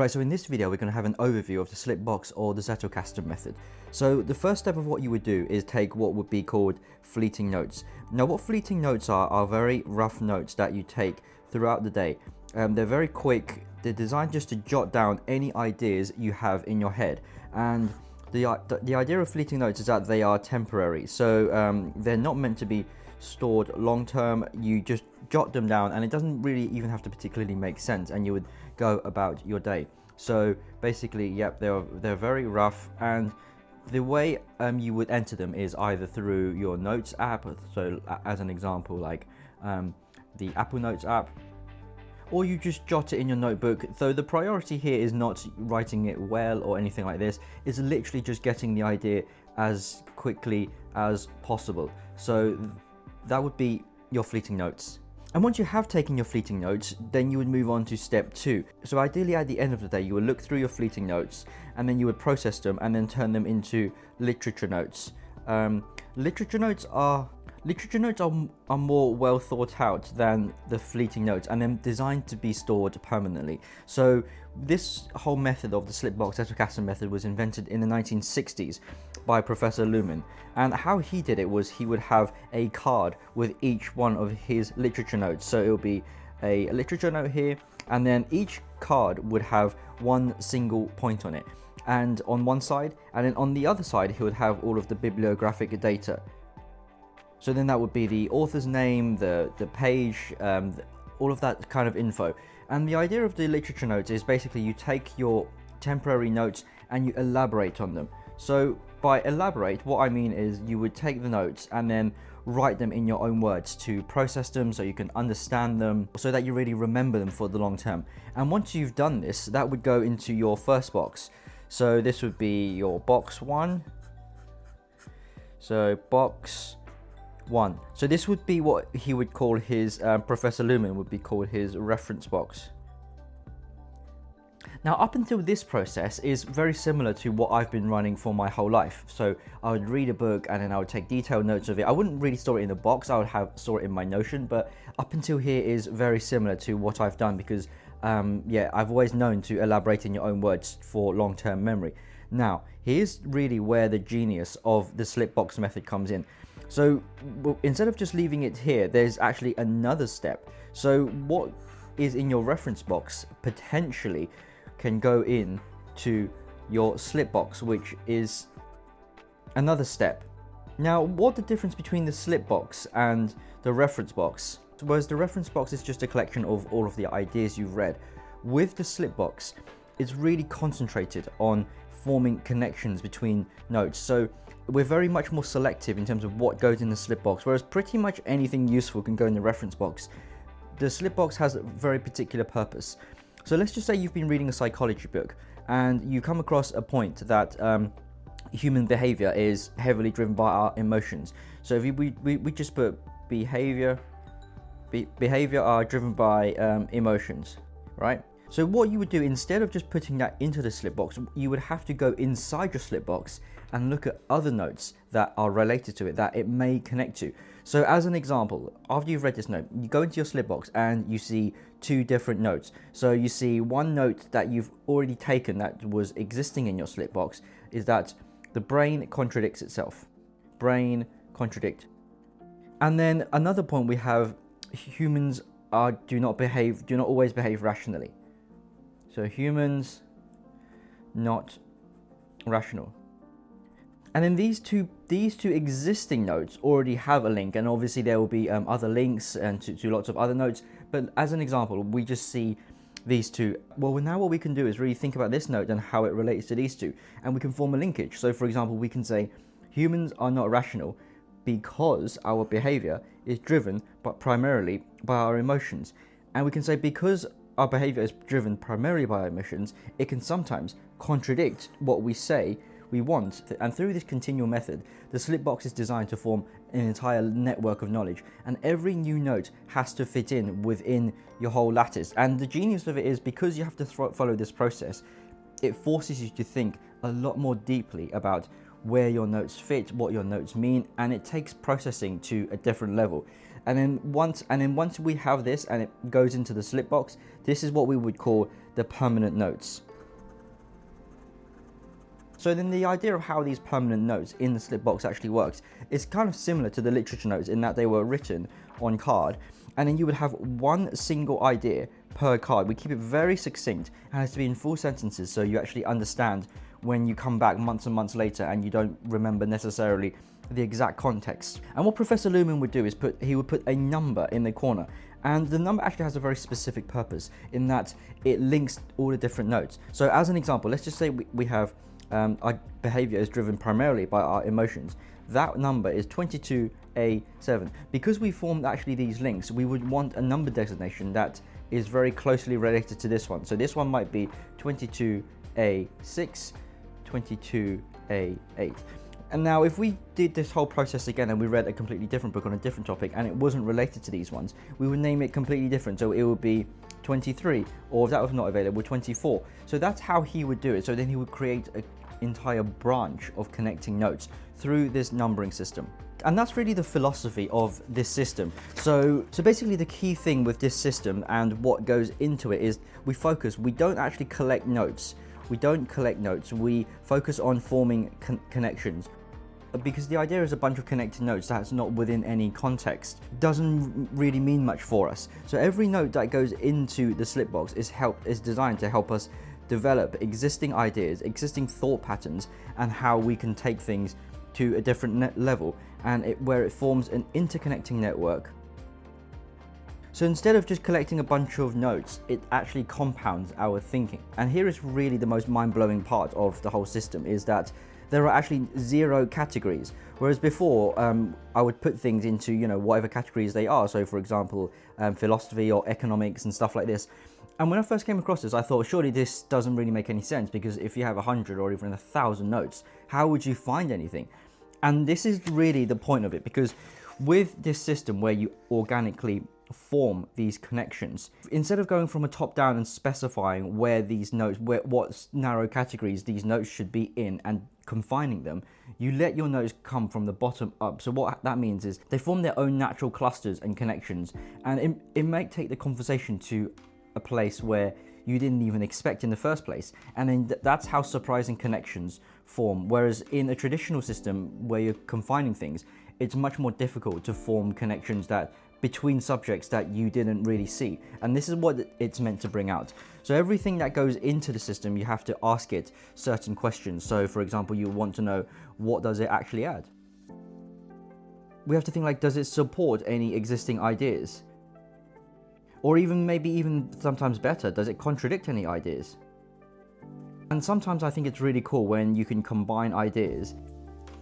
Right, so in this video we're going to have an overview of the slip box or the Zettelkasten method. So the first step of what you would do is take what would be called fleeting notes. Now what fleeting notes are very rough notes that you take throughout the day. They're very quick, they're designed just to jot down any ideas you have in your head. And the idea of fleeting notes is that they are temporary, so they're not meant to be stored long term. You just jot them down and it doesn't really even have to particularly make sense, and you would go about your day. So basically, yep, they're very rough, and the way you would enter them is either through your notes app, so as an example like the Apple Notes app, or you just jot it in your notebook. Though the priority here is not writing it well or anything like this, it's literally just getting the idea as quickly as possible. So that would be your fleeting notes. And once you have taken your fleeting notes, then you would move on to step 2. So ideally at the end of the day, you would look through your fleeting notes and then you would process them and then turn them into literature notes. Literature notes are more well thought out than the fleeting notes, and then designed to be stored permanently. So this whole method of the slip box Zettelkasten method was invented in the 1960s by Professor Luhmann, and how he did it was he would have a card with each one of his literature notes. So it would be a literature note here, and then each card would have one single point on it, and on one side, and then on the other side he would have all of the bibliographic data. So then that would be the author's name, the page, all of that kind of info. And the idea of the literature notes is basically you take your temporary notes and you elaborate on them. So by elaborate, what I mean is you would take the notes and then write them in your own words to process them so you can understand them, so that you really remember them for the long term. And once you've done this, that would go into your first box. So this would be your box 1. So box 1. So this would be what he would call his, Professor Luhmann would be called his reference box. Now up until this process is very similar to what I've been running for my whole life. So I would read a book and then I would take detailed notes of it. I wouldn't really store it in the box, I would store it in my Notion, but up until here is very similar to what I've done because yeah, I've always known to elaborate in your own words for long-term memory. Now here's really where the genius of the slip box method comes in. So instead of just leaving it here, there's actually another step. So what is in your reference box potentially can go in to your slip box, which is another step. Now, what the difference between the slip box and the reference box? Whereas the reference box is just a collection of all of the ideas you've read. With the slip box, it's really concentrated on forming connections between notes. So we're very much more selective in terms of what goes in the slip box, whereas pretty much anything useful can go in the reference box. The slip box has a very particular purpose. So let's just say you've been reading a psychology book and you come across a point that human behavior is heavily driven by our emotions. So if we just put behavior are driven by emotions, right? So what you would do, instead of just putting that into the slip box, you would have to go inside your slip box and look at other notes that are related to it, that it may connect to. So as an example, after you've read this note, you go into your slip box and you see two different notes. So you see one note that you've already taken that was existing in your slip box is that the brain contradicts itself. Brain contradict. And then another point we have, humans do not always behave rationally. So humans not rational. And then these two existing notes already have a link, and obviously there will be other links and to lots of other notes. But as an example, we just see these two. Well, now what we can do is really think about this note and how it relates to these two, and we can form a linkage. So for example, we can say humans are not rational because our behavior is driven primarily by our emotions. And we can say because our behavior is driven primarily by our emotions, it can sometimes contradict what we say we want. And through this continual method, the slip box is designed to form an entire network of knowledge, and every new note has to fit in within your whole lattice. And the genius of it is, because you have to follow this process, it forces you to think a lot more deeply about where your notes fit, what your notes mean, and it takes processing to a different level. And then once we have this and it goes into the slip box, this is what we would call the permanent notes. So then the idea of how these permanent notes in the slip box actually works is kind of similar to the literature notes in that they were written on card, and then you would have one single idea per card. We keep it very succinct and it has to be in full sentences so you actually understand when you come back months and months later and you don't remember necessarily the exact context. And what Professor Luhmann would do is he would put a number in the corner, and the number actually has a very specific purpose in that it links all the different notes. So as an example, let's just say we have our behavior is driven primarily by our emotions. That number is 22A7. Because we formed actually these links, we would want a number designation that is very closely related to this one. So this one might be 22A6, 22A8. And now if we did this whole process again and we read a completely different book on a different topic and it wasn't related to these ones, we would name it completely different. So it would be 23, or if that was not available, 24. So that's how he would do it. So then he would create an entire branch of connecting notes through this numbering system. And that's really the philosophy of this system. So basically the key thing with this system and what goes into it is we don't actually collect notes. We don't collect notes, we focus on forming connections. Because the idea is a bunch of connected notes that's not within any context doesn't really mean much for us. So every note that goes into the slip box is designed to help us develop existing ideas, existing thought patterns, and how we can take things to a different level, and where it forms an interconnecting network. So instead of just collecting a bunch of notes, it actually compounds our thinking. And here is really the most mind-blowing part of the whole system, is that there are actually 0 categories. Whereas before, I would put things into, whatever categories they are. So for example, philosophy or economics and stuff like this. And when I first came across this, I thought, surely this doesn't really make any sense, because if you have 100 or even 1,000 notes, how would you find anything? And this is really the point of it, because with this system where you organically form these connections, instead of going from a top down and specifying where these notes, what narrow categories these notes should be in and confining them, you let your notes come from the bottom up. So what that means is they form their own natural clusters and connections, and it might take the conversation to a place where you didn't even expect in the first place, and then that's how surprising connections form. Whereas in a traditional system where you're confining things, it's much more difficult to form connections that between subjects that you didn't really see. And this is what it's meant to bring out. So everything that goes into the system, you have to ask it certain questions. So for example, you want to know, what does it actually add? We have to think like, does it support any existing ideas? Or maybe sometimes better, does it contradict any ideas? And sometimes I think it's really cool when you can combine ideas,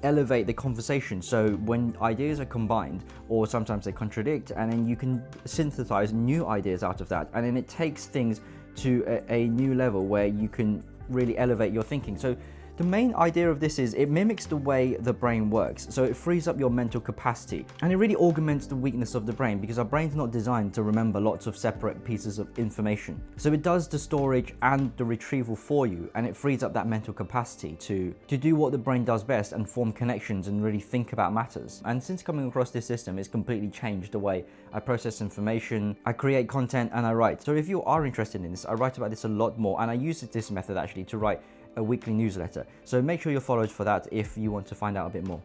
elevate the conversation. So when ideas are combined, or sometimes they contradict, and then you can synthesize new ideas out of that, and then it takes things to a new level where you can really elevate your thinking. So the main idea of this is it mimics the way the brain works. So it frees up your mental capacity, and it really augments the weakness of the brain, because our brain's not designed to remember lots of separate pieces of information. So it does the storage and the retrieval for you, and it frees up that mental capacity to do what the brain does best and form connections and really think about matters. And since coming across this system, it's completely changed the way I process information, I create content, and I write. So if you are interested in this, I write about this a lot more, and I use this method actually to write a weekly newsletter. So make sure you're followed for that if you want to find out a bit more.